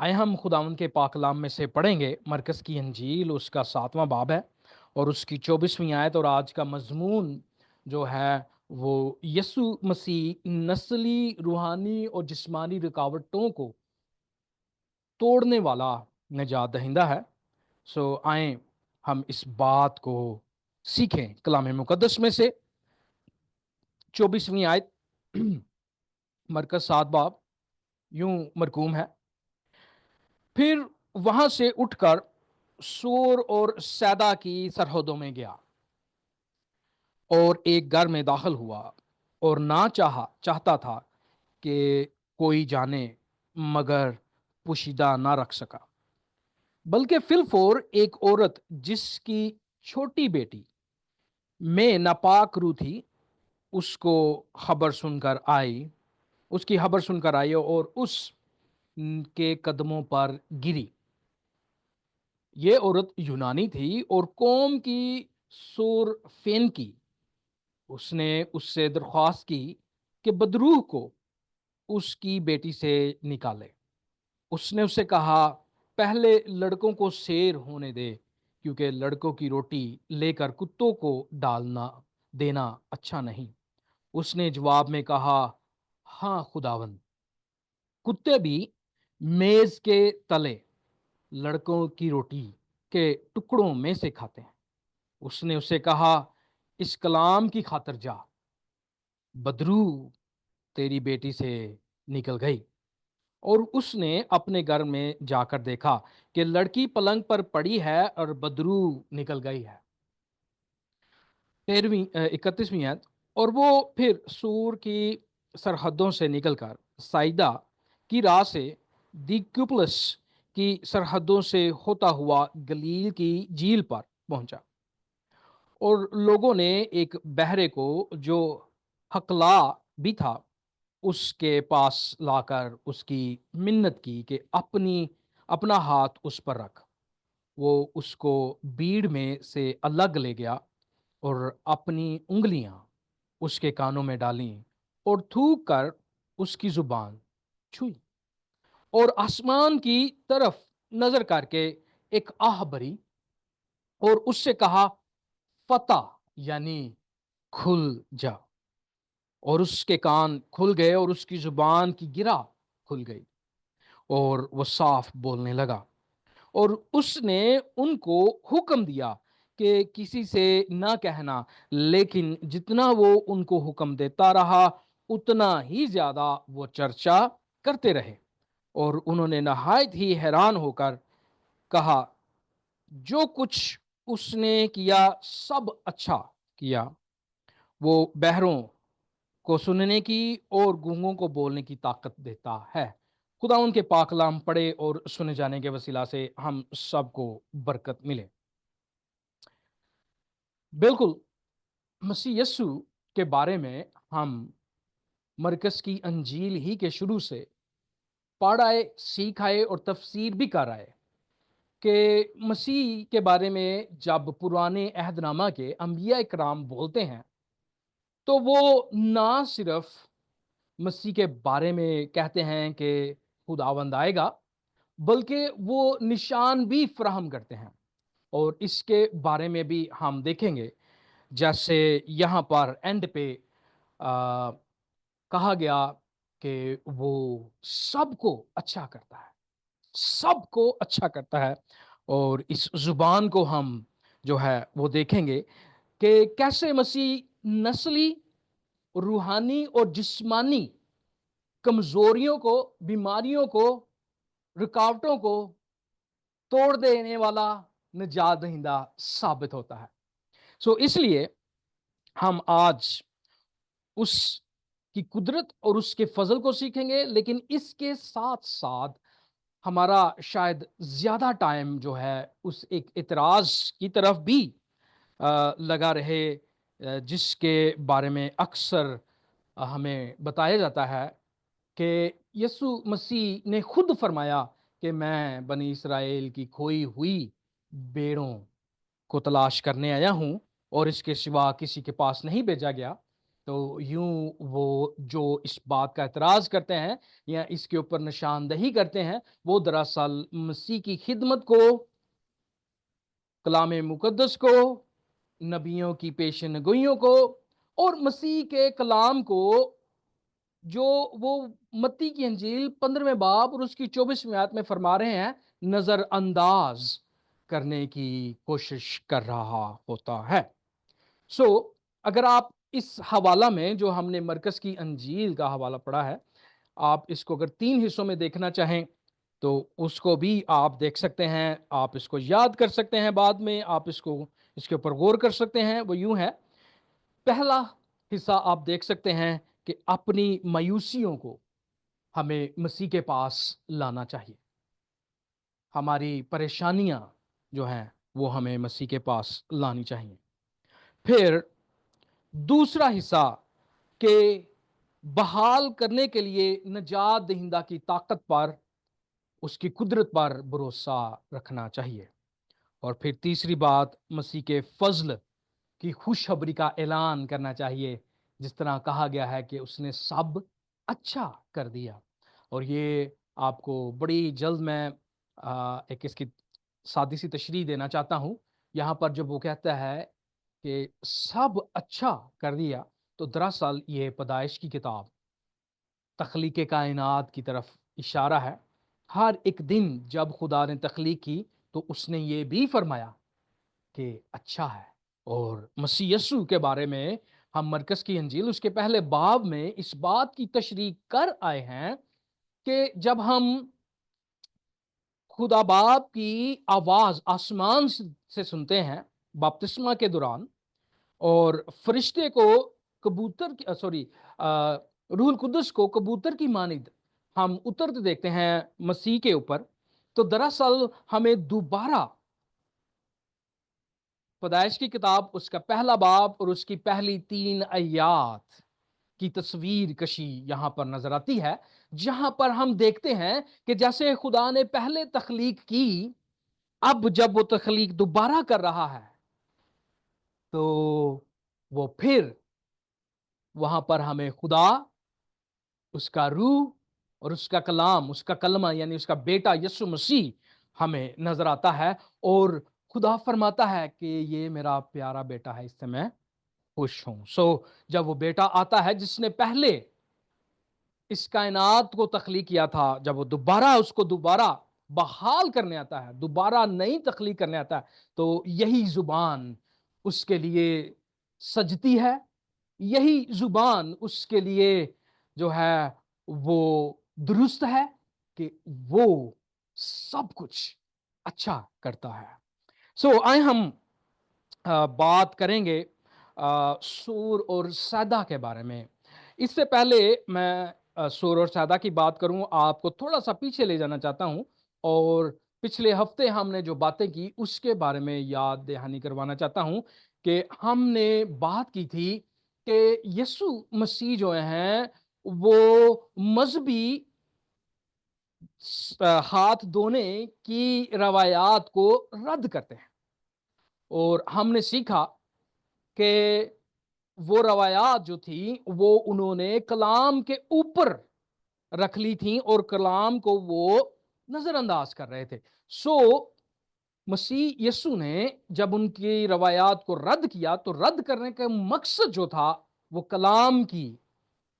آئے ہم خداوند کے پاک کلام میں سے پڑھیں گے مرکز کی انجیل، اس کا 7واں باب ہے اور اس کی 24ویں آیت۔ اور آج کا مضمون جو ہے وہ یسوع مسیح نسلی، روحانی اور جسمانی رکاوٹوں کو توڑنے والا نجات دہندہ ہے۔ آئیں ہم اس بات کو سیکھیں کلام مقدس میں سے۔ 24ویں آیت مرکز 7 باب یوں مرقوم ہے: پھر وہاں سے اٹھ کر سور اور سیدا کی سرحدوں میں گیا اور ایک گھر میں داخل ہوا، اور نہ چاہتا تھا کہ کوئی جانے، مگر پوشیدہ نہ رکھ سکا، بلکہ فی الفور ایک عورت جس کی چھوٹی بیٹی میں ناپاک روح تھی، اس کو خبر سن کر آئی اس کی خبر سن کر آئی اور اس کے قدموں پر گری۔ یہ عورت یونانی تھی اور قوم کی سور فین کی۔ اس نے اس سے درخواست کی کہ بدروح کو اس کی بیٹی سے نکالے۔ اس نے اس سے کہا، پہلے لڑکوں کو سیر ہونے دے، کیونکہ لڑکوں کی روٹی لے کر کتوں کو ڈالنا دینا اچھا نہیں۔ اس نے جواب میں کہا، ہاں خداوند، کتے بھی میز کے تلے لڑکوں کی روٹی کے ٹکڑوں میں سے کھاتے ہیں۔ اس نے اسے کہا، اس کلام کی خاطر جا، بدروح تیری بیٹی سے نکل گئی۔ اور اس نے اپنے گھر میں جا کر دیکھا کہ لڑکی پلنگ پر پڑی ہے اور بدروح نکل گئی ہے۔ 31ویں آیت: اور وہ پھر سور کی سرحدوں سے نکل کر سائدہ کی راہ سے دیکوپلس کی سرحدوں سے ہوتا ہوا گلیل کی جھیل پر پہنچا، اور لوگوں نے ایک بہرے کو جو ہکلا بھی تھا اس کے پاس لا کر اس کی منت کی کہ اپنا ہاتھ اس پر رکھ۔ وہ اس کو بھیڑ میں سے الگ لے گیا اور اپنی انگلیاں اس کے کانوں میں ڈالیں اور تھوک کر اس کی زبان چھوئی، اور آسمان کی طرف نظر کر کے ایک آہ بھری اور اس سے کہا، فتح یعنی کھل جا۔ اور اس کے کان کھل گئے اور اس کی زبان کی گرہ کھل گئی اور وہ صاف بولنے لگا۔ اور اس نے ان کو حکم دیا کہ کسی سے نہ کہنا، لیکن جتنا وہ ان کو حکم دیتا رہا اتنا ہی زیادہ وہ چرچا کرتے رہے۔ اور انہوں نے نہایت ہی حیران ہو کر کہا، جو کچھ اس نے کیا سب اچھا کیا۔ وہ بہروں کو سننے کی اور گونگوں کو بولنے کی طاقت دیتا ہے۔ خدا ان کے پاک کلام پڑھے اور سنے جانے کے وسیلہ سے ہم سب کو برکت ملے۔ بالکل مسیح یسوع کے بارے میں ہم مرکز کی انجیل ہی کے شروع سے پڑھ آئے، سیکھ آئے اور تفسیر بھی کر آئے کہ مسیح کے بارے میں جب پرانے عہد نامہ کے انبیاء کرام بولتے ہیں تو وہ نہ صرف مسیح کے بارے میں کہتے ہیں کہ خداوند آئے گا، بلکہ وہ نشان بھی فراہم کرتے ہیں۔ اور اس کے بارے میں بھی ہم دیکھیں گے، جیسے یہاں پر اینڈ پہ کہا گیا کہ وہ سب کو اچھا کرتا ہے، سب کو اچھا کرتا ہے۔ اور اس زبان کو ہم جو ہے وہ دیکھیں گے کہ کیسے مسیح نسلی، روحانی اور جسمانی کمزوریوں کو، بیماریوں کو، رکاوٹوں کو توڑ دینے والا نجات دہندہ ثابت ہوتا ہے۔ اس لیے ہم آج اس کی قدرت اور اس کے فضل کو سیکھیں گے، لیکن اس کے ساتھ ساتھ ہمارا شاید زیادہ ٹائم جو ہے اس ایک اعتراض کی طرف بھی لگا رہے، جس کے بارے میں اکثر ہمیں بتایا جاتا ہے کہ یسوع مسیح نے خود فرمایا کہ میں بنی اسرائیل کی کھوئی ہوئی بیڑوں کو تلاش کرنے آیا ہوں اور اس کے سوا کسی کے پاس نہیں بھیجا گیا۔ تو یوں وہ جو اس بات کا اعتراض کرتے ہیں یا اس کے اوپر نشاندہی کرتے ہیں، وہ دراصل مسیح کی خدمت کو، کلام مقدس کو، نبیوں کی پیشن گوئیوں کو اور مسیح کے کلام کو، جو وہ متی کی انجیل 15ویں باب اور اس کی 24ویں آیت میں فرما رہے ہیں، نظر انداز کرنے کی کوشش کر رہا ہوتا ہے۔ اگر آپ اس حوالہ میں جو ہم نے مرکز کی انجیل کا حوالہ پڑھا ہے، آپ اس کو اگر 3 حصوں میں دیکھنا چاہیں تو اس کو بھی آپ دیکھ سکتے ہیں، آپ اس کو یاد کر سکتے ہیں، بعد میں آپ اس کے اوپر غور کر سکتے ہیں۔ وہ یوں ہے، پہلا حصہ آپ دیکھ سکتے ہیں کہ اپنی مایوسیوں کو ہمیں مسیح کے پاس لانا چاہیے، ہماری پریشانیاں جو ہیں وہ ہمیں مسیح کے پاس لانی چاہیے۔ پھر دوسرا حصہ کہ بحال کرنے کے لیے نجات دہندہ کی طاقت پر، اس کی قدرت پر بھروسہ رکھنا چاہیے۔ اور پھر تیسری بات، مسیح کے فضل کی خوشخبری کا اعلان کرنا چاہیے، جس طرح کہا گیا ہے کہ اس نے سب اچھا کر دیا۔ اور یہ آپ کو بڑی جلد میں ایک اس کی سادی سی تشریح دینا چاہتا ہوں۔ یہاں پر جب وہ کہتا ہے کہ سب اچھا کر دیا، تو دراصل یہ پیدائش کی کتاب، تخلیق کائنات کی طرف اشارہ ہے۔ ہر ایک دن جب خدا نے تخلیق کی تو اس نے یہ بھی فرمایا کہ اچھا ہے۔ اور مسیح یسوع کے بارے میں ہم مرکز کی انجیل اس کے پہلے باب میں اس بات کی تشریح کر آئے ہیں کہ جب ہم خدا باپ کی آواز آسمان سے سنتے ہیں بپتسمہ کے دوران، اور فرشتے کو روح القدس کو کبوتر کی مانند ہم اترتے دیکھتے ہیں مسیح کے اوپر، تو دراصل ہمیں دوبارہ پیدائش کی کتاب اس کا پہلا باب اور اس کی پہلی 3 آیات کی تصویر کشی یہاں پر نظر آتی ہے، جہاں پر ہم دیکھتے ہیں کہ جیسے خدا نے پہلے تخلیق کی، اب جب وہ تخلیق دوبارہ کر رہا ہے تو وہ پھر وہاں پر ہمیں خدا، اس کا روح اور اس کا کلام، اس کا کلمہ یعنی اس کا بیٹا یسوع مسیح ہمیں نظر آتا ہے، اور خدا فرماتا ہے کہ یہ میرا پیارا بیٹا ہے، اس سے میں خوش ہوں۔ جب وہ بیٹا آتا ہے جس نے پہلے اس کائنات کو تخلیق کیا تھا، جب وہ دوبارہ اس کو دوبارہ بحال کرنے آتا ہے، دوبارہ نئی تخلیق کرنے آتا ہے، تو یہی زبان اس کے لیے سجتی ہے، یہی زبان اس کے لیے جو ہے وہ درست ہے کہ وہ سب کچھ اچھا کرتا ہے۔ آئے ہم بات کریں گے سور اور سیدہ کے بارے میں۔ اس سے پہلے میں سور اور سیدہ کی بات کروں، آپ کو تھوڑا سا پیچھے لے جانا چاہتا ہوں، اور پچھلے ہفتے ہم نے جو باتیں کی اس کے بارے میں یاد دہانی کروانا چاہتا ہوں کہ ہم نے بات کی تھی کہ یسوع مسیح جو ہیں وہ مذہبی ہاتھ دھونے کی روایات کو رد کرتے ہیں، اور ہم نے سیکھا کہ وہ روایات جو تھی وہ انہوں نے کلام کے اوپر رکھ لی تھیں اور کلام کو وہ نظر انداز کر رہے تھے۔ مسیح یسوع نے جب ان کی روایات کو رد کیا تو رد کرنے کا مقصد جو تھا وہ کلام کی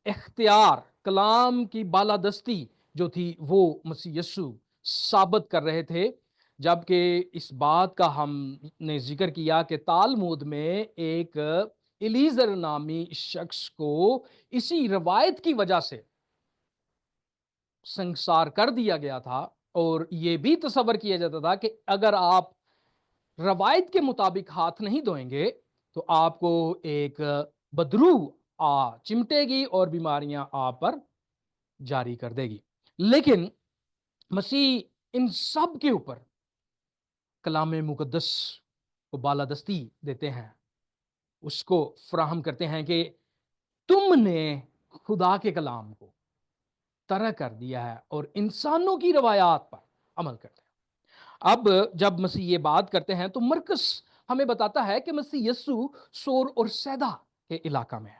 اختیار، کلام کی بالادستی جو تھی وہ مسیح یسوع ثابت کر رہے تھے۔ جبکہ اس بات کا ہم نے ذکر کیا کہ تالمود میں ایک الیزر نامی شخص کو اسی روایت کی وجہ سے سنسار کر دیا گیا تھا، اور یہ بھی تصور کیا جاتا تھا کہ اگر آپ روایت کے مطابق ہاتھ نہیں دھوئیں گے تو آپ کو ایک بدرو چمٹے گی اور بیماریاں آپ پر جاری کر دے گی۔ لیکن مسیح ان سب کے اوپر کلام مقدس کو بالادستی دیتے ہیں، اس کو فراہم کرتے ہیں کہ تم نے خدا کے کلام کو ترک کر دیا ہے اور انسانوں کی روایات پر عمل کرتے ہیں۔ اب جب مسیح یہ بات کرتے ہیں تو مرکز ہمیں بتاتا ہے کہ مسیح یسوع سور اور سیدہ کے علاقہ میں ہے۔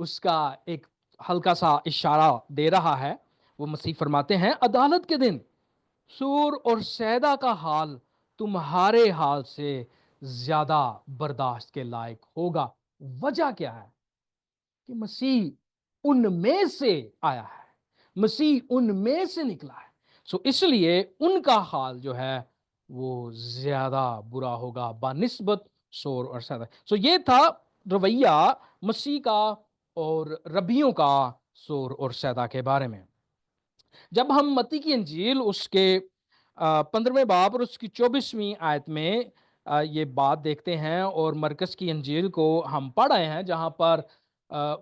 اس کا ایک ہلکا سا اشارہ دے رہا ہے. وہ مسیح فرماتے ہیں عدالت کے دن سور اور سیدا کا حال تمہارے حال سے زیادہ برداشت کے لائق ہوگا. وجہ کیا ہے؟ کہ مسیح ان میں سے آیا ہے، مسیح ان میں سے نکلا ہے. اس لیے ان کا حال جو ہے وہ زیادہ برا ہوگا بنسبت سور اور سیدا. یہ تھا رویہ مسیح کا اور ربیوں کا سور اور سیدا کے بارے میں. جب ہم متی کی انجیل اس کے 15ویں باب اور اس کی 24ویں آیت میں یہ بات دیکھتے ہیں، اور مرکز کی انجیل کو ہم پڑھ رہے ہیں جہاں پر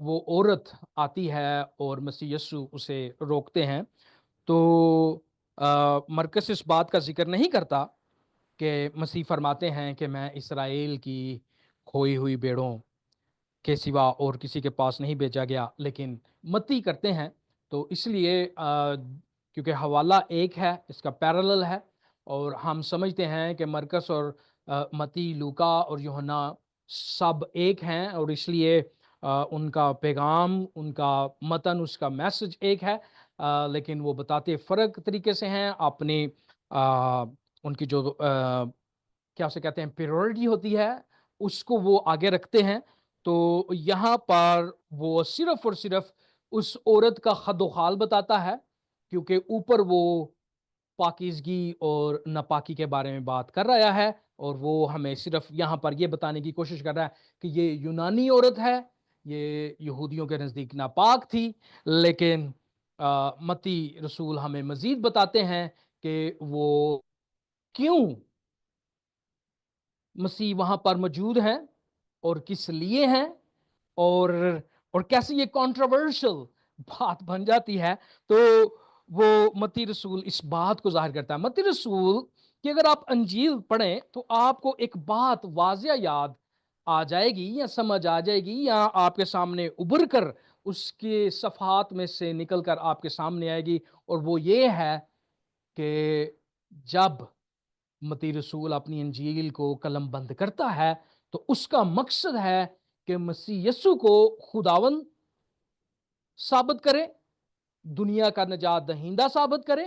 وہ عورت آتی ہے اور مسیح یسوع اسے روکتے ہیں، تو مرکز اس بات کا ذکر نہیں کرتا کہ مسیح فرماتے ہیں کہ میں اسرائیل کی کھوئی ہوئی بیڑوں کے سوا اور کسی کے پاس نہیں بھیجا گیا، لیکن متی کرتے ہیں. تو اس لیے کیونکہ حوالہ ایک ہے، اس کا پیرالل ہے، اور ہم سمجھتے ہیں کہ مرکز اور متی، لوکا اور یوحنا سب ایک ہیں، اور اس لیے ان کا پیغام، ان کا متن، اس کا میسج ایک ہے، لیکن وہ بتاتے فرق طریقے سے ہیں. اپنی ان کی جو کیا اسے کہتے ہیں پیورٹی ہوتی ہے اس کو وہ آگے رکھتے ہیں. تو یہاں پر وہ صرف اور صرف اس عورت کا خد و خال بتاتا ہے، کیونکہ اوپر وہ پاکیزگی اور ناپاکی کے بارے میں بات کر رہا ہے، اور وہ ہمیں صرف یہاں پر یہ بتانے کی کوشش کر رہا ہے کہ یہ یونانی عورت ہے، یہ یہودیوں کے نزدیک ناپاک تھی. لیکن متی رسول ہمیں مزید بتاتے ہیں کہ وہ کیوں مسیح وہاں پر موجود ہیں اور کس لیے ہیں، اور کیسے یہ کنٹروورشل بات بن جاتی ہے. تو وہ متی رسول اس بات کو ظاہر کرتا ہے. متی رسول کہ اگر آپ انجیل پڑھیں تو آپ کو ایک بات واضح یاد آ جائے گی یا سمجھ آ جائے گی، یا آپ کے سامنے ابھر کر اس کے صفحات میں سے نکل کر آپ کے سامنے آئے گی، اور وہ یہ ہے کہ جب متی رسول اپنی انجیل کو قلم بند کرتا ہے تو اس کا مقصد ہے کہ مسیح یسوع کو خداوند ثابت کرے، دنیا کا نجات دہندہ ثابت کرے،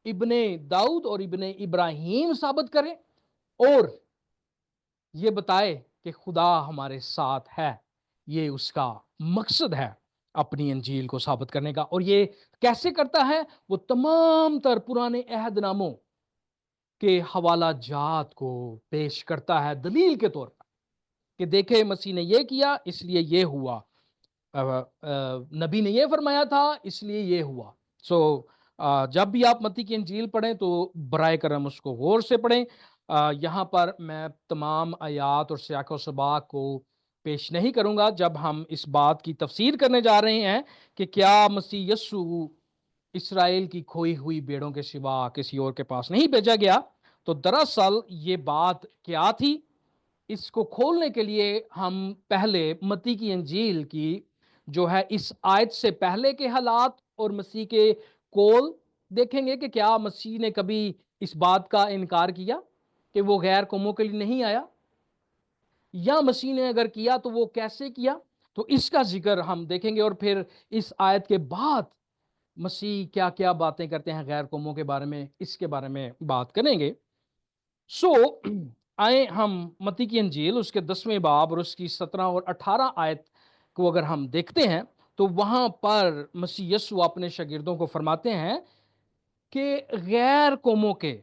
ابن داؤد اور ابن ابراہیم ثابت کرے، اور یہ بتائے کہ خدا ہمارے ساتھ ہے. یہ اس کا مقصد ہے اپنی انجیل کو ثابت کرنے کا. اور یہ کیسے کرتا ہے؟ وہ تمام تر پرانے عہد ناموں کے حوالہ جات کو پیش کرتا ہے دلیل کے طور پر کہ دیکھے مسیح نے یہ کیا اس لیے یہ ہوا، نبی نے یہ فرمایا تھا اس لیے یہ ہوا. جب بھی آپ متی کی انجیل پڑھیں تو برائے کرم اس کو غور سے پڑھیں. یہاں پر میں تمام آیات اور سیاق و سباق کو پیش نہیں کروں گا جب ہم اس بات کی تفسیر کرنے جا رہے ہیں کہ کیا مسیح یسوع اسرائیل کی کھوئی ہوئی بیڑوں کے سوا کسی اور کے پاس نہیں بھیجا گیا. تو دراصل یہ بات کیا تھی، اس کو کھولنے کے لیے ہم پہلے متی کی انجیل کی جو ہے اس آیت سے پہلے کے حالات اور مسیح کے قول دیکھیں گے کہ کیا مسیح نے کبھی اس بات کا انکار کیا کہ وہ غیر قوموں کے لیے نہیں آیا، یا مسیح نے اگر کیا تو وہ کیسے کیا. تو اس کا ذکر ہم دیکھیں گے، اور پھر اس آیت کے بعد مسیح کیا کیا باتیں کرتے ہیں غیر قوموں کے بارے میں، اس کے بارے میں بات کریں گے. آئیں ہم متی کی انجیل اس کے 10ویں باب اور اس کی 17 اور 18 آیت کو اگر ہم دیکھتے ہیں تو وہاں پر مسیح یسوع اپنے شاگردوں کو فرماتے ہیں کہ غیر قوموں کے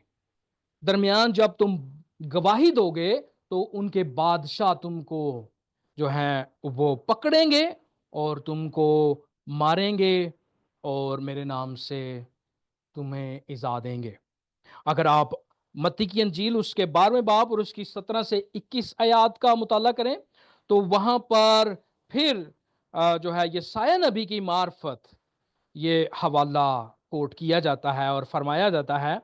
درمیان جب تم گواہی دو گے تو ان کے بادشاہ تم کو جو ہیں وہ پکڑیں گے اور تم کو ماریں گے اور میرے نام سے تمہیں ایذا دیں گے. اگر آپ متی کی انجیل اس کے 12ویں باب اور اس کی 17 سے 21 آیات کا مطالعہ کریں تو وہاں پر پھر جو ہے یہ سایہ نبی کی معرفت یہ حوالہ کوٹ کیا جاتا ہے اور فرمایا جاتا ہے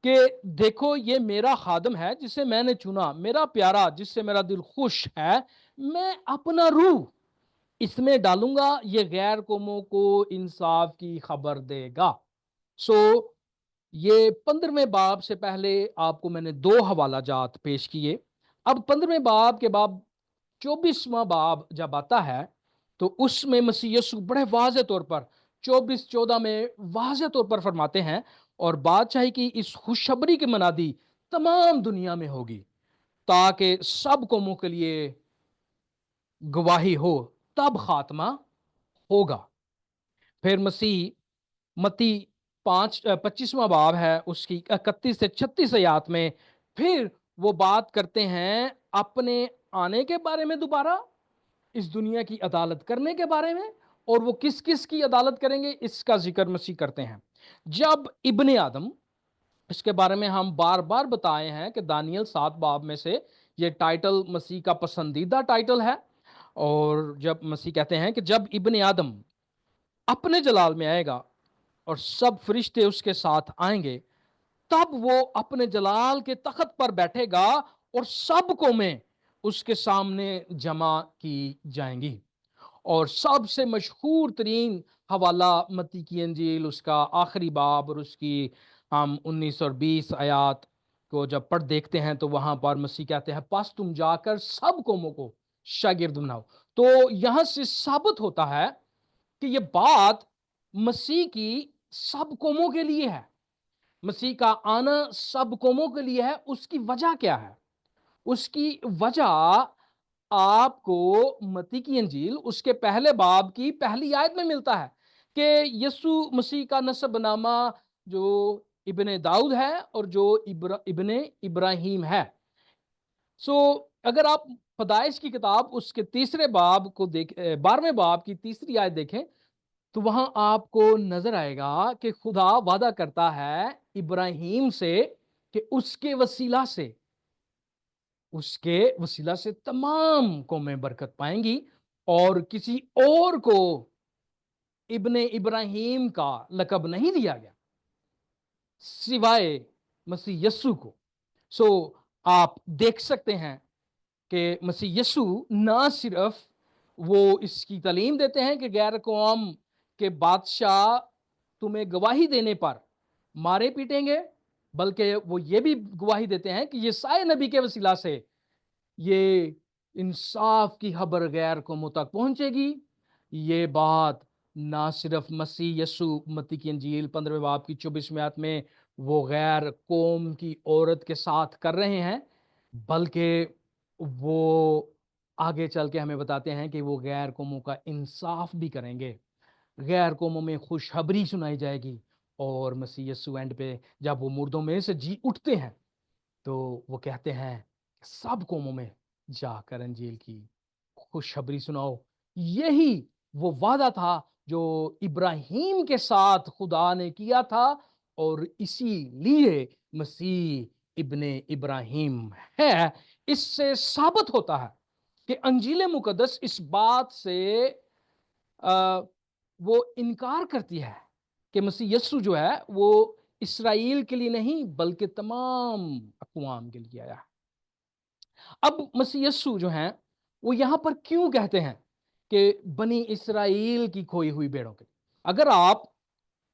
کہ دیکھو یہ میرا خادم ہے جسے میں نے چنا، میرا پیارا جس سے میرا دل خوش ہے، میں اپنا روح اس میں ڈالوں گا، یہ غیر قوموں کو انصاف کی خبر دے گا. یہ 15ویں باب سے پہلے آپ کو میں نے 2 حوالہ جات پیش کیے. اب 15ویں باب کے بعد 24واں باب جب آتا ہے تو اس میں مسیح یسوع بڑے واضح طور پر 24:14 میں واضح طور پر فرماتے ہیں، اور بادشاہی کی اس خوشخبری کی منادی تمام دنیا میں ہوگی تاکہ سب قوموں کے لیے گواہی ہو، تب خاتمہ ہوگا۔ پھر مسیح متی 25واں باب ہے، اس کی 31 سے 36 آیات میں پھر وہ بات کرتے ہیں اپنے آنے کے بارے میں، دوبارہ اس دنیا کی عدالت کرنے کے بارے میں، اور وہ کس کس کی عدالت کریں گے اس کا ذکر مسیح کرتے ہیں۔ جب ابن آدم، اس کے بارے میں ہم بار بار بتائے ہیں کہ دانیل 7 باب میں سے یہ ٹائٹل مسیح کا پسندیدہ ٹائٹل ہے، اور جب مسیح کہتے ہیں کہ جب ابن آدم اپنے جلال میں آئے گا اور سب فرشتے اس کے ساتھ آئیں گے، تب وہ اپنے جلال کے تخت پر بیٹھے گا اور سب قومیں اس کے سامنے جمع کی جائیں گی۔ اور سب سے مشہور ترین حوالہ متی کی انجیل، اس کا آخری باب اور اس کی ہم 19 اور 20 آیات کو جب پڑھ دیکھتے ہیں تو وہاں پر مسیح کہتے ہیں پس تم جا کر سب قوموں کو شاگرد بناؤ۔ تو یہاں سے ثابت ہوتا ہے کہ یہ بات مسیح کی سب قوموں کے لیے ہے، مسیح کا آنا سب قوموں کے لیے ہے۔ اس کی وجہ کیا ہے؟ اس کی وجہ آپ کو متی کی انجیل اس کے پہلے باب کی پہلی آیت میں ملتا ہے کہ یسوع مسیح کا نسب نامہ جو ابن داؤد ہے اور جو ابن ابراہیم ہے۔ اگر آپ پیدائش کی کتاب اس کے تیسرے باب کو 12ویں باب کی تیسری آیت دیکھیں تو وہاں آپ کو نظر آئے گا کہ خدا وعدہ کرتا ہے ابراہیم سے کہ اس کے وسیلہ سے تمام قومیں برکت پائیں گی، اور کسی اور کو ابن ابراہیم کا لقب نہیں دیا گیا سوائے مسیح یسوع کو۔ آپ دیکھ سکتے ہیں کہ مسیح یسوع نہ صرف وہ اس کی تعلیم دیتے ہیں کہ غیر قوم کے بادشاہ تمہیں گواہی دینے پر مارے پیٹیں گے، بلکہ وہ یہ بھی گواہی دیتے ہیں کہ یسائی نبی کے وسیلہ سے یہ انصاف کی خبر غیر قوموں تک پہنچے گی۔ یہ بات نہ صرف مسیح یسوع متی کی انجیل 15ویں باب کی 24ویں آیت میں وہ غیر قوم کی عورت کے ساتھ کر رہے ہیں، بلکہ وہ آگے چل کے ہمیں بتاتے ہیں کہ وہ غیر قوموں کا انصاف بھی کریں گے، غیر قوموں میں خوشخبری سنائی جائے گی، اور مسیح یسوع اینڈ پہ جب وہ مردوں میں سے جی اٹھتے ہیں تو وہ کہتے ہیں سب قوموں میں جا کر انجیل کی خوشخبری سناؤ۔ یہی وہ وعدہ تھا جو ابراہیم کے ساتھ خدا نے کیا تھا، اور اسی لیے مسیح ابن ابراہیم ہے۔ اس سے ثابت ہوتا ہے کہ انجیل مقدس اس بات سے وہ انکار کرتی ہے کہ مسیح یسوع جو ہے وہ اسرائیل کے لیے نہیں بلکہ تمام اقوام کے لیے آیا ہے۔ اب مسیح یسوع جو ہیں وہ یہاں پر کیوں کہتے ہیں کہ بنی اسرائیل کی کھوئی ہوئی بھیڑوں کے؟ اگر آپ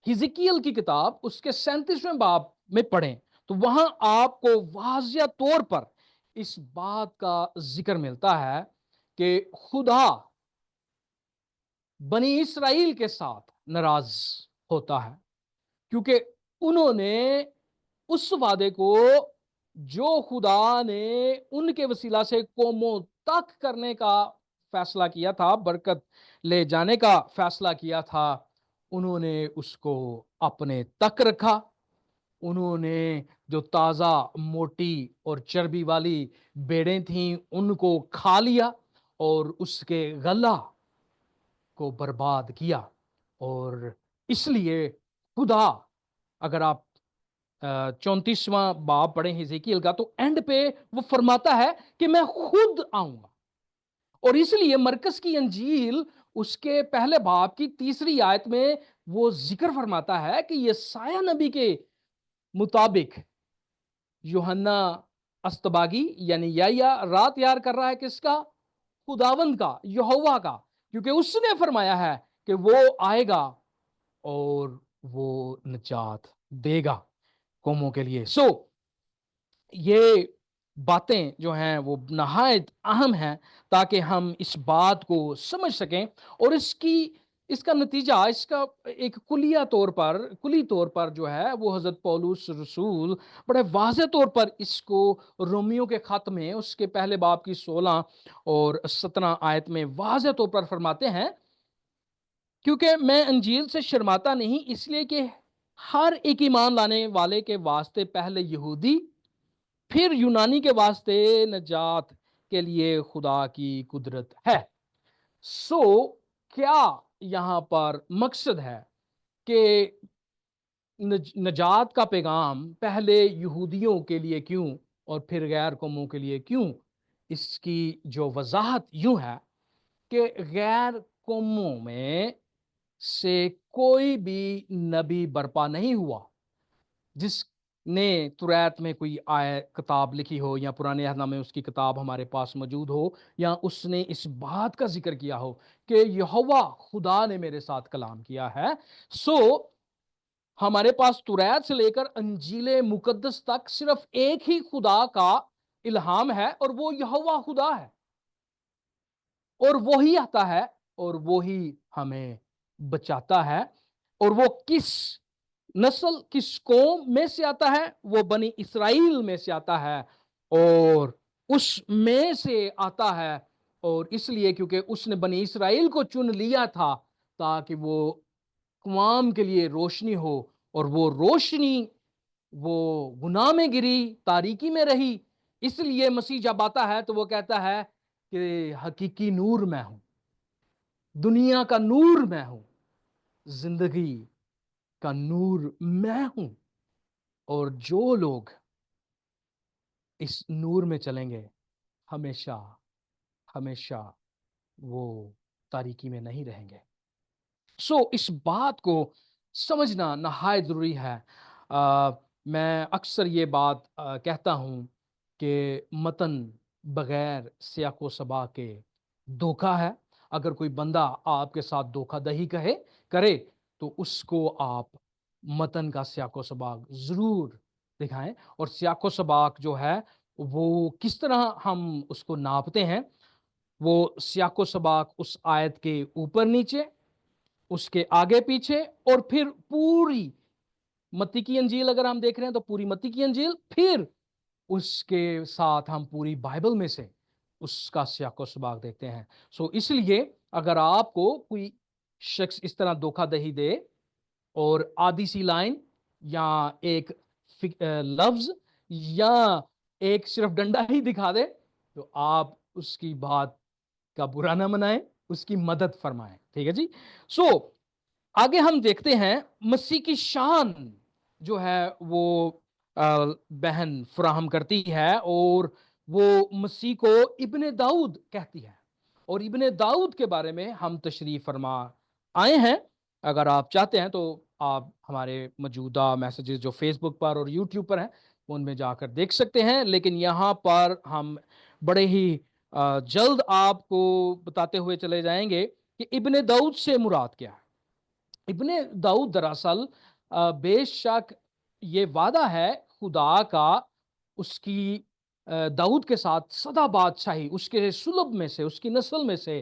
حزقیل کی کتاب اس کے 37ویں باب میں پڑھیں تو وہاں آپ کو واضح طور پر اس بات کا ذکر ملتا ہے کہ خدا بنی اسرائیل کے ساتھ ناراض ہوتا ہے، کیونکہ انہوں نے اس وعدے کو جو خدا نے ان کے وسیلہ سے قوموں تک کرنے کا فیصلہ کیا تھا، برکت لے جانے کا فیصلہ کیا تھا، انہوں نے اس کو اپنے تک رکھا۔ انہوں نے جو تازہ موٹی اور چربی والی بیڑیں تھیں ان کو کھا لیا اور اس کے غلہ کو برباد کیا، اور اس لیے خدا، اگر آپ 34واں باب پڑھیں حزقیل کا تو اینڈ پہ وہ فرماتا ہے کہ میں خود آؤں گا، اور اس لیے مرکز کی انجیل اس کے پہلے باب کی 3 آیت میں وہ ذکر فرماتا ہے کہ یسایہ نبی کے مطابق یوحنا استباغی یعنی یا راہ تیار کر رہا ہے کس کا؟ خداوند کا، یہوہ کا، کیونکہ اس نے فرمایا ہے کہ وہ آئے گا اور وہ نجات دے گا قوموں کے لیے۔ یہ باتیں جو ہیں وہ نہایت اہم ہیں تاکہ ہم اس بات کو سمجھ سکیں، اور اس کا نتیجہ، اس کا ایک کلی طور پر جو ہے وہ حضرت پولس رسول بڑے واضح طور پر اس کو رومیو کے خط میں اس کے پہلے باب کی 16 اور 17 آیت میں واضح طور پر فرماتے ہیں، کیونکہ میں انجیل سے شرماتا نہیں، اس لیے کہ ہر ایک ایمان لانے والے کے واسطے پہلے یہودی پھر یونانی کے واسطے نجات کے لیے خدا کی قدرت ہے۔ سو کیا یہاں پر مقصد ہے کہ نجات کا پیغام پہلے یہودیوں کے لیے کیوں اور پھر غیر قوموں کے لیے کیوں؟ اس کی جو وضاحت یوں ہے کہ غیر قوموں میں سے کوئی بھی نبی برپا نہیں ہوا جس نے توریت میں کوئی کتاب لکھی ہو، یا پرانے عہد نامے میں اس کی کتاب ہمارے پاس موجود ہو، یا اس نے اس بات کا ذکر کیا ہو کہ یہوہ خدا نے میرے ساتھ کلام کیا ہے۔ سو ہمارے پاس توریت سے لے کر انجیل مقدس تک صرف ایک ہی خدا کا الہام ہے، اور وہ یہوہ خدا ہے، اور وہی آتا ہے اور وہی ہمیں بچاتا ہے۔ اور وہ کس نسل، کس قوم میں سے آتا ہے؟ وہ بنی اسرائیل میں سے آتا ہے، اور اس میں سے آتا ہے، اور اس لیے کیونکہ اس نے بنی اسرائیل کو چن لیا تھا تاکہ وہ اقوام کے لیے روشنی ہو، اور وہ روشنی وہ گناہ میں گری، تاریکی میں رہی۔ اس لیے مسیح جب آتا ہے تو وہ کہتا ہے کہ حقیقی نور میں ہوں، دنیا کا نور میں ہوں، زندگی کا نور میں ہوں، اور جو لوگ اس نور میں چلیں گے ہمیشہ ہمیشہ وہ تاریکی میں نہیں رہیں گے۔ سو اس بات کو سمجھنا نہایت ضروری ہے۔ میں اکثر یہ بات کہتا ہوں کہ متن بغیر سیاق و سباق کے دھوکہ ہے۔ اگر کوئی بندہ آپ کے ساتھ دھوکہ دہی کرے تو اس کو آپ متن کا سیاق و سباق ضرور دکھائیں، اور سیاق و سباق جو ہے وہ کس طرح ہم اس کو ناپتے ہیں، وہ سیاق و سباق اس آیت کے اوپر نیچے، اس کے آگے پیچھے، اور پھر پوری متی کی انجیل اگر ہم دیکھ رہے ہیں تو پوری متی کی انجیل، پھر اس کے ساتھ ہم پوری بائبل میں سے اس کا سیاق و سباق دیکھتے ہیں۔ سو اس لیے اگر آپ کو کوئی شخص اس طرح دھوکہ دہی دے اور آدھی سی لائن یا ایک لفظ یا ایک صرف ڈنڈا ہی دکھا دے تو آپ اس کی بات کا برا نہ منائیں، اس کی مدد فرمائیں۔ ٹھیک ہے جی۔ سو آگے ہم دیکھتے ہیں مسیح کی شان جو ہے وہ بہن فراہم کرتی ہے، اور وہ مسیح کو ابن داؤد کہتی ہے، اور ابن داؤد کے بارے میں ہم تشریف فرما آئے ہیں۔ اگر آپ چاہتے ہیں تو آپ ہمارے موجودہ میسیجز جو فیس بک پر اور یوٹیوب پر ہیں ان میں جا کر دیکھ سکتے ہیں، لیکن یہاں پر ہم بڑے ہی جلد آپ کو بتاتے ہوئے چلے جائیں گے کہ ابن داؤد سے مراد کیا ہے۔ ابن داؤد دراصل بے شک یہ وعدہ ہے خدا کا، اس کی داؤد کے ساتھ سدا بادشاہی، اس کے سلب میں سے، اس کی نسل میں سے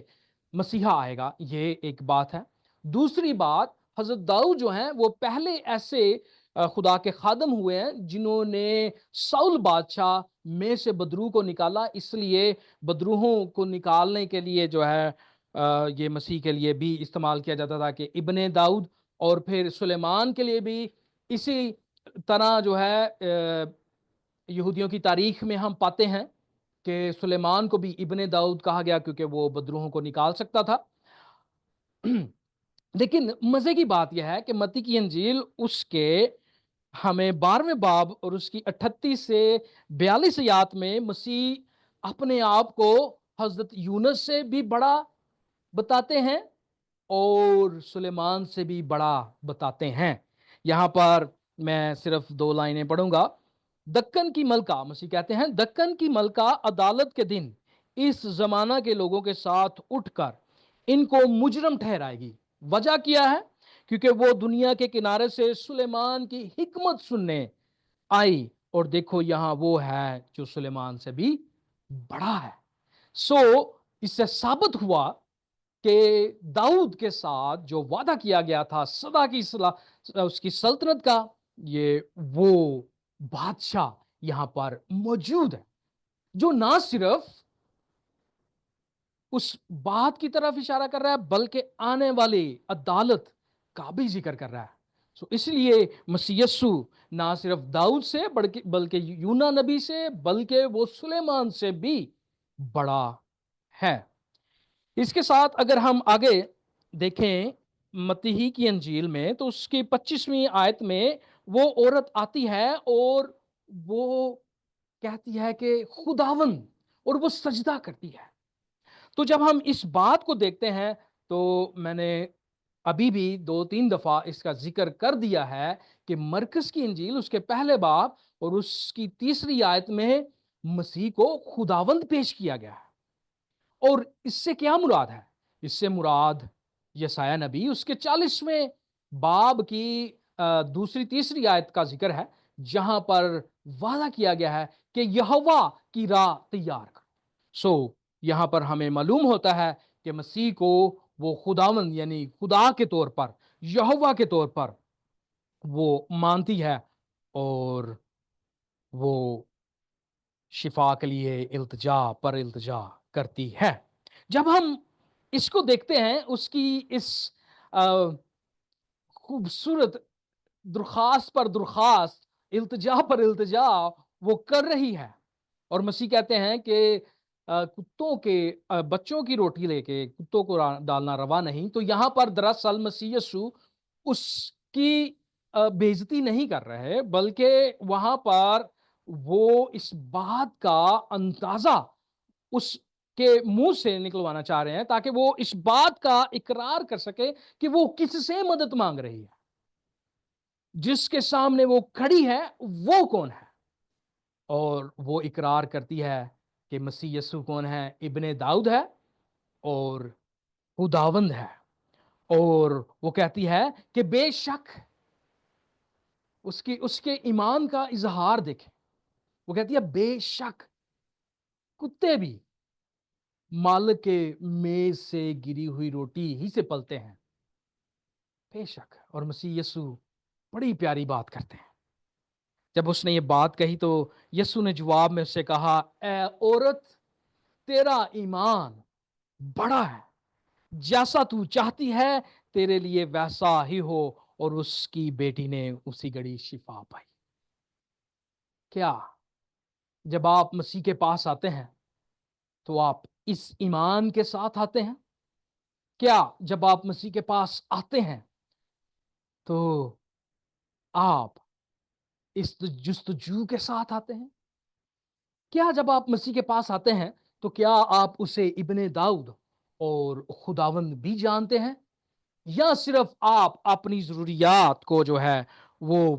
مسیحا آئے گا، یہ ایک بات ہے۔ دوسری بات، حضرت داؤد جو ہیں وہ پہلے ایسے خدا کے خادم ہوئے ہیں جنہوں نے ساؤل بادشاہ میں سے بدروح کو نکالا، اس لیے بدروحوں کو نکالنے کے لیے جو ہے یہ مسیح کے لیے بھی استعمال کیا جاتا تھا کہ ابن داؤد، اور پھر سلیمان کے لیے بھی اسی طرح جو ہے یہودیوں کی تاریخ میں ہم پاتے ہیں کہ سلیمان کو بھی ابن داؤد کہا گیا کیونکہ وہ بدروحوں کو نکال سکتا تھا۔ لیکن مزے کی بات یہ ہے کہ متی کی انجیل اس کے ہمیں 12ویں باب اور اس کی 38 سے 42 آیات میں مسیح اپنے آپ کو حضرت یونس سے بھی بڑا بتاتے ہیں اور سلیمان سے بھی بڑا بتاتے ہیں۔ یہاں پر میں صرف 2 لائنیں پڑھوں گا۔ دکن کی ملکہ، مسیح کہتے ہیں دکن کی ملکہ عدالت کے دن اس زمانہ کے لوگوں کے ساتھ اٹھ کر ان کو مجرم ٹھہرائے گی۔ وجہ کیا ہے؟ کیونکہ وہ دنیا کے کنارے سے سلیمان کی حکمت سننے آئی اور دیکھو یہاں وہ ہے جو سلیمان سے بھی بڑا ہے۔ سو اس سے ثابت ہوا کہ داؤد کے ساتھ جو وعدہ کیا گیا تھا سدا کی اس کی سلطنت کا، یہ وہ بادشاہ یہاں پر موجود ہے، جو نہ صرف اس بات کی طرف اشارہ کر رہا ہے بلکہ آنے والی عدالت کا بھی ذکر کر رہا ہے۔ اس لیے مسیح یسوع نہ صرف داؤد سے بلکہ یونا نبی سے بلکہ وہ سلیمان سے بھی بڑا ہے۔ اس کے ساتھ اگر ہم آگے دیکھیں متی کی انجیل میں، تو اس کی 25ویں آیت میں وہ عورت آتی ہے اور وہ کہتی ہے کہ خداوند، اور وہ سجدہ کرتی ہے۔ تو جب ہم اس بات کو دیکھتے ہیں تو میں نے ابھی بھی 2-3 دفعہ اس کا ذکر کر دیا ہے کہ مرکز کی انجیل اس کے پہلے باب اور اس کی 3 آیت میں مسیح کو خداوند پیش کیا گیا ہے۔ اور اس سے کیا مراد ہے؟ اس سے مراد یسایہ نبی اس کے 40ویں باب کی 2-3 آیت کا ذکر ہے، جہاں پر وعدہ کیا گیا ہے کہ یہوہ کی راہ تیار کر۔ یہاں پر ہمیں معلوم ہوتا ہے کہ مسیح کو وہ خداوند یعنی خدا کے طور پر، یہوہ کے طور پر وہ مانتی ہے، اور وہ شفا کے لیے التجا کرتی ہے۔ جب ہم اس کو دیکھتے ہیں، اس کی اس خوبصورت درخواست پر درخواست، التجا پر التجا وہ کر رہی ہے، اور مسیح کہتے ہیں کہ کتوں کے بچوں کی روٹی لے کے کتوں کو ڈالنا روا نہیں۔ تو یہاں پر دراصل مسیح یسوع اس کی بے عزتی نہیں کر رہے، بلکہ وہاں پر وہ اس بات کا اندازہ اس کے منہ سے نکلوانا چاہ رہے ہیں تاکہ وہ اس بات کا اقرار کر سکے کہ وہ کس سے مدد مانگ رہی ہے، جس کے سامنے وہ کھڑی ہے وہ کون ہے۔ اور وہ اقرار کرتی ہے کہ مسیح یسوع کون ہے؟ ابن داؤد ہے اور خداوند ہے۔ اور وہ کہتی ہے کہ بے شک اس کے ایمان کا اظہار دیکھیں، وہ کہتی ہے بے شک کتے بھی مالک کے میز سے گری ہوئی روٹی ہی سے پلتے ہیں، بے شک۔ اور مسیح یسوع بڑی پیاری بات کرتے ہیں۔ جب اس نے یہ بات کہی تو یسوع نے جواب میں اس سے کہا، اے عورت، تیرا ایمان بڑا ہے، جیسا تو چاہتی ہے تیرے لیے ویسا ہی ہو۔ اور اس کی بیٹی نے اسی گھڑی شفا پائی۔ کیا جب آپ مسیح کے پاس آتے ہیں تو آپ اس ایمان کے ساتھ آتے ہیں؟ کیا جب آپ مسیح کے پاس آتے ہیں تو آپ اس جستجو کے ساتھ آتے ہیں؟ کیا جب آپ مسیح کے پاس آتے ہیں تو کیا آپ اسے ابن داؤد اور خداوند بھی جانتے ہیں، یا صرف آپ اپنی ضروریات کو جو ہے وہ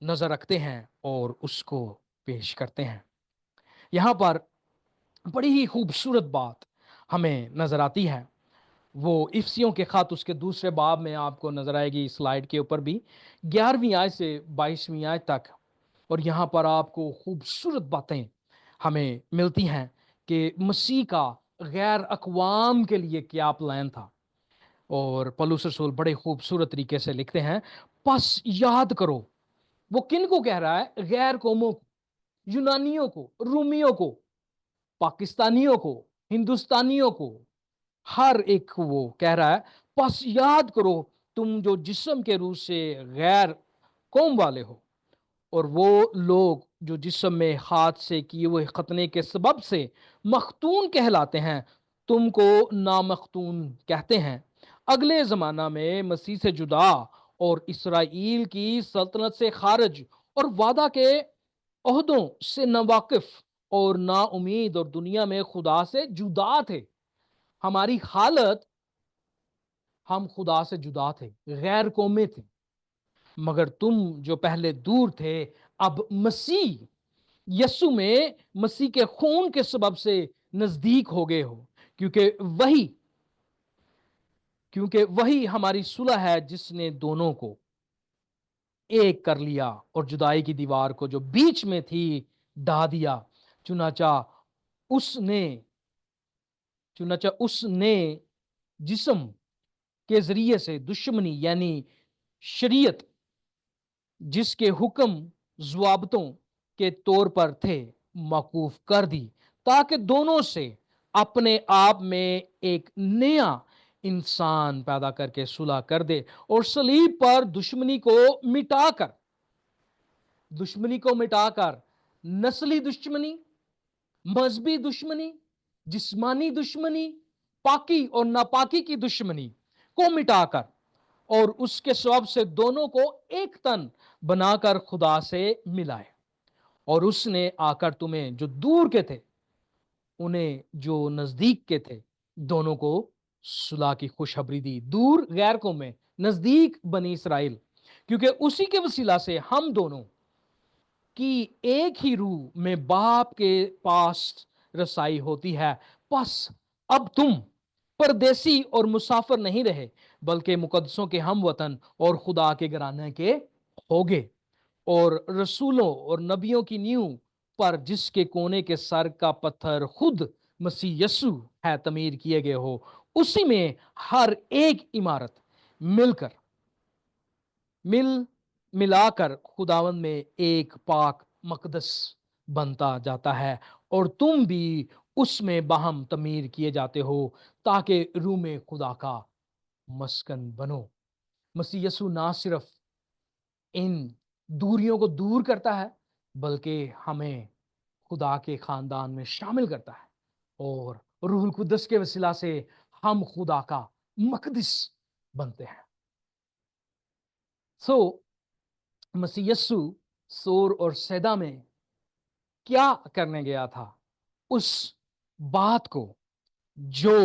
نظر رکھتے ہیں اور اس کو پیش کرتے ہیں؟ یہاں پر بڑی ہی خوبصورت بات ہمیں نظر آتی ہے، وہ افسیوں کے خط اس کے 2 باب میں آپ کو نظر آئے گی، سلائیڈ کے اوپر بھی، 11ویں آیت سے 22ویں آیت تک۔ اور یہاں پر آپ کو خوبصورت باتیں ہمیں ملتی ہیں کہ مسیح کا غیر اقوام کے لیے کیا پلان تھا۔ اور پولس رسول بڑے خوبصورت طریقے سے لکھتے ہیں، پس یاد کرو۔ وہ کن کو کہہ رہا ہے؟ غیر قوموں کو، یونانیوں کو، رومیوں کو، پاکستانیوں کو، ہندوستانیوں کو، ہر ایک کو وہ کہہ رہا ہے پس یاد کرو تم جو جسم کے روح سے غیر قوم والے ہو، اور وہ لوگ جو جسم میں ہاتھ سے کیے ہوئے ختنے کے سبب سے مختون کہلاتے ہیں، تم کو نامختون کہتے ہیں۔ اگلے زمانہ میں مسیح سے جدا اور اسرائیل کی سلطنت سے خارج اور وعدہ کے عہدوں سے ناواقف اور نا امید اور دنیا میں خدا سے جدا تھے۔ ہماری حالت، ہم خدا سے جدا تھے، غیر قومیں تھے، مگر تم جو پہلے دور تھے اب مسیح یسوع میں مسیح کے خون کے سبب سے نزدیک ہو گئے ہو، کیونکہ وہی ہماری صلح ہے جس نے دونوں کو ایک کر لیا اور جدائی کی دیوار کو جو بیچ میں تھی ڈھا دیا۔ چنانچہ اس نے جسم کے ذریعے سے دشمنی یعنی شریعت جس کے حکم ضوابطوں کے طور پر تھے موقوف کر دی، تاکہ دونوں سے اپنے آپ میں ایک نیا انسان پیدا کر کے صلح کر دے، اور صلیب پر دشمنی کو مٹا کر نسلی دشمنی، مذہبی دشمنی، جسمانی دشمنی، پاکی اور ناپاکی کی دشمنی کو مٹا کر اور اس کے سبب سے دونوں کو ایک تن بنا کر خدا سے ملائے، اور اس نے آ کر تمہیں جو دور کے تھے انہیں جو نزدیک کے تھے دونوں کو صلح کی خوشخبری دی، دور غیر قومیں، نزدیک بنی اسرائیل، کیونکہ اسی کے وسیلہ سے ہم دونوں کی ایک ہی روح میں باپ کے پاس رسائی ہوتی ہے۔ پس اب تم پردیسی اور مسافر نہیں رہے، بلکہ مقدسوں کے ہم وطن اور خدا کے گھرانے کے ہوگے، اور رسولوں اور نبیوں کی نیو پر جس کے کونے کے سر کا پتھر خود مسیح یسوع ہے تعمیر کیے گئے ہو، اسی میں ہر ایک عمارت ملا کر خداوند میں ایک پاک مقدس بنتا جاتا ہے، اور تم بھی اس میں باہم تعمیر کیے جاتے ہو تاکہ روح میں خدا کا مسکن بنو۔ مسیح یسوع نہ صرف ان دوریوں کو دور کرتا ہے بلکہ ہمیں خدا کے خاندان میں شامل کرتا ہے، اور روح القدس کے وسیلہ سے ہم خدا کا مقدس بنتے ہیں۔ مسیح یسوع سور اور سیدا میں کیا کرنے گیا تھا، اس بات کو جو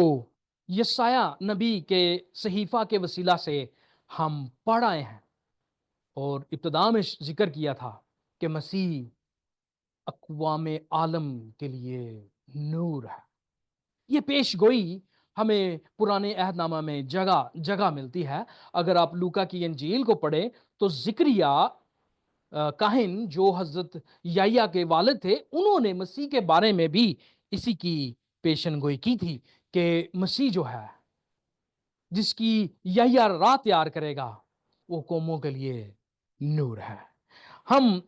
یسایہ نبی کے صحیفہ کے وسیلہ سے ہم پڑھ آئے ہیں، اور ابتدا میں ذکر کیا تھا کہ مسیح اقوام عالم کے لیے نور ہے۔ یہ پیش گوئی ہمیں پرانے عہد نامہ میں جگہ جگہ ملتی ہے۔ اگر آپ لوکا کی انجیل کو پڑھیں تو زکریا کاہن جو حضرت یحییٰ کے والد تھے، انہوں نے مسیح کے بارے میں بھی اسی کی پیشن گوئی کی تھی کہ مسیح جو ہے جس کی یحییٰ راہ تیار کرے گا وہ قوموں کے لیے نور ہے۔ ہم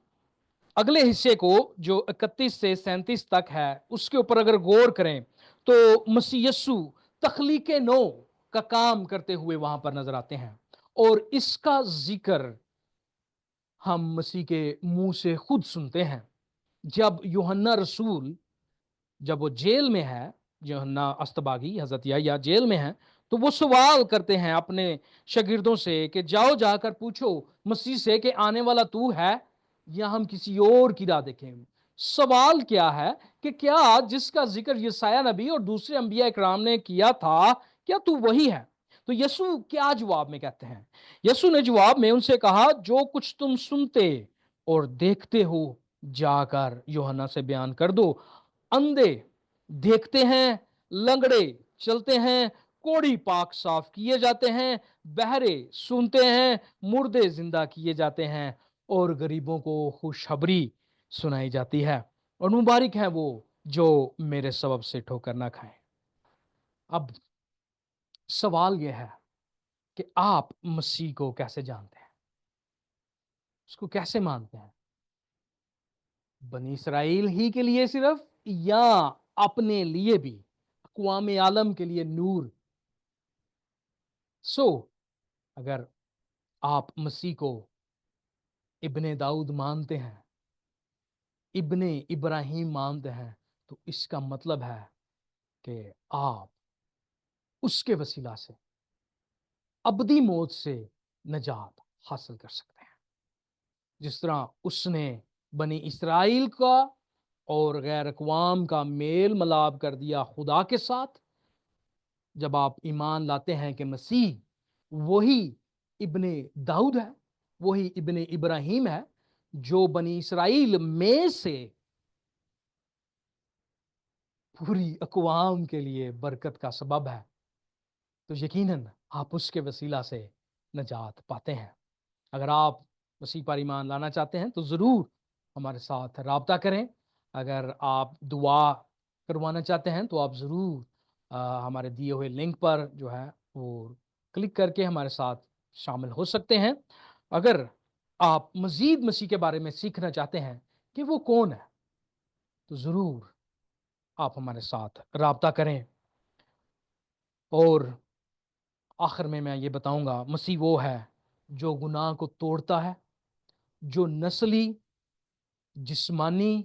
اگلے حصے کو جو 31 سے 37 تک ہے اس کے اوپر اگر غور کریں تو مسیح یسوع تخلیق نو کا کام کرتے ہوئے وہاں پر نظر آتے ہیں، اور اس کا ذکر ہم مسیح کے منہ سے خود سنتے ہیں۔ جب یوحنا رسول جب وہ جیل میں ہے، یوحنا استباغی حضرت یحییٰ جیل میں ہے، تو وہ سوال کرتے ہیں اپنے شاگردوں سے کہ جاؤ جا کر پوچھو مسیح سے کہ آنے والا تو ہے یا ہم کسی اور کی راہ دیکھیں۔ سوال کیا ہے کہ کیا جس کا ذکر یسایہ نبی اور دوسرے انبیاء اکرام نے کیا تھا کیا تو وہی ہے؟ تو یسوع کیا جواب میں کہتے ہیں؟ یسوع نے جواب میں ان سے کہا جو کچھ تم سنتے اور دیکھتے ہو جا کر یوحنا سے بیان کر دو۔ اندھے دیکھتے ہیں، لنگڑے چلتے ہیں، کوڑی پاک صاف کیے جاتے ہیں، بہرے سنتے ہیں، مردے زندہ کیے جاتے ہیں، اور غریبوں کو خوشخبری سنائی جاتی ہے، اور مبارک ہیں وہ جو میرے سبب سے ٹھوکر نہ کھائیں۔ اب سوال یہ ہے کہ آپ مسیح کو کیسے جانتے ہیں، اس کو کیسے مانتے ہیں؟ بنی اسرائیل ہی کے لیے صرف یا اپنے لیے بھی اقوام عالم کے لیے نور؟ اگر آپ مسیح کو ابن داؤد مانتے ہیں، ابن ابراہیم مانتے ہیں، تو اس کا مطلب ہے کہ آپ اس کے وسیلہ سے ابدی موت سے نجات حاصل کر سکتے ہیں، جس طرح اس نے بنی اسرائیل کا اور غیر اقوام کا میل ملاب کر دیا خدا کے ساتھ۔ جب آپ ایمان لاتے ہیں کہ مسیح وہی ابن داؤد ہے، وہی ابن ابراہیم ہے جو بنی اسرائیل میں سے پوری اقوام کے لیے برکت کا سبب ہے، تو یقیناً آپ اس کے وسیلہ سے نجات پاتے ہیں۔ اگر آپ مسیح پر ایمان لانا چاہتے ہیں تو ضرور ہمارے ساتھ رابطہ کریں. اگر آپ دعا کروانا چاہتے ہیں تو آپ ضرور ہمارے دیے ہوئے لنک پر جو ہے وہ کلک کر کے ہمارے ساتھ شامل ہو سکتے ہیں. اگر آپ مزید مسیح کے بارے میں سیکھنا چاہتے ہیں کہ وہ کون ہے تو ضرور آپ ہمارے ساتھ رابطہ کریں. اور آخر میں یہ بتاؤں گا، مسیح وہ ہے جو گناہ کو توڑتا ہے، جو نسلی، جسمانی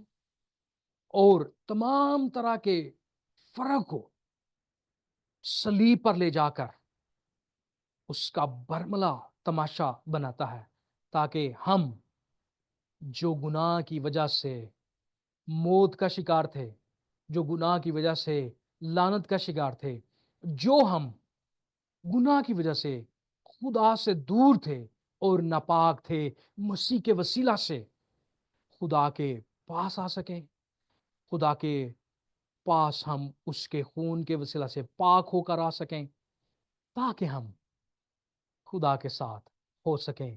اور تمام طرح کے فرق کو صلیب پر لے جا کر اس کا برملا تماشا بناتا ہے، تاکہ ہم جو گناہ کی وجہ سے موت کا شکار تھے، جو گناہ کی وجہ سے لعنت کا شکار تھے، جو ہم گناہ کی وجہ سے خدا سے دور تھے اور ناپاک تھے، مسیح کے وسیلہ سے خدا کے پاس آ سکیں. خدا کے پاس ہم اس کے خون کے وسیلہ سے پاک ہو کر آ سکیں، تاکہ ہم خدا کے ساتھ ہو سکیں.